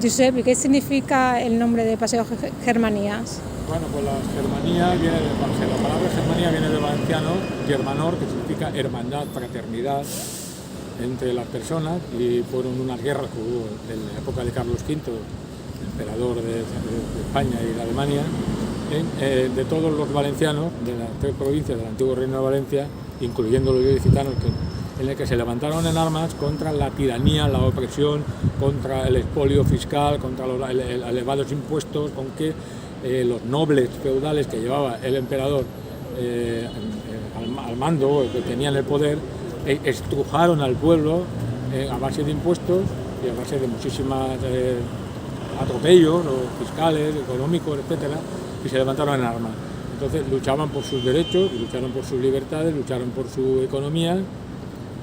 Josep, ¿y qué significa el nombre de Paseo Germanías? Bueno, pues la Germanía viene la palabra Germanía viene del valenciano germanor, que significa hermandad, fraternidad entre las personas, y fueron unas guerras que hubo en la época de Carlos V, emperador de España y de Alemania, de todos los valencianos de las 3 provincias del antiguo Reino de Valencia, incluyendo los ilicitanos, en el que se levantaron en armas contra la tiranía, la opresión, contra el expolio fiscal, contra los elevados impuestos con que los nobles feudales que llevaba el emperador al mando, que tenían el poder, estrujaron al pueblo a base de impuestos y a base de muchísimas atropellos fiscales, económicos, etcétera, y se levantaron en armas. Entonces luchaban por sus derechos, lucharon por sus libertades, lucharon por su economía,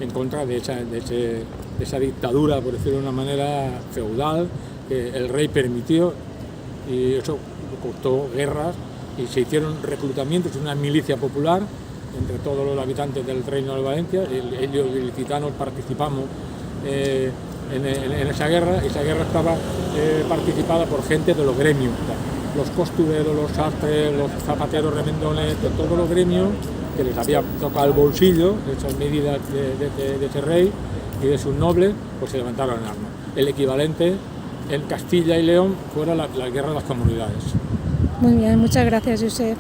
en contra de esa dictadura, por decirlo de una manera, feudal, que el rey permitió, y eso costó guerras, y se hicieron reclutamientos, una milicia popular entre todos los habitantes del Reino de Valencia. Ellos, los ilicitanos, participamos en esa guerra. Esa guerra estaba participada por gente de los gremios, los costureros, los sastres, los zapateros, remendones, de todos los gremios, que les había tocado el bolsillo de esas medidas de ese rey y de sus nobles, pues se levantaron en armas. El equivalente en Castilla y León fuera la guerra de las comunidades. Muy bien, muchas gracias, Josep.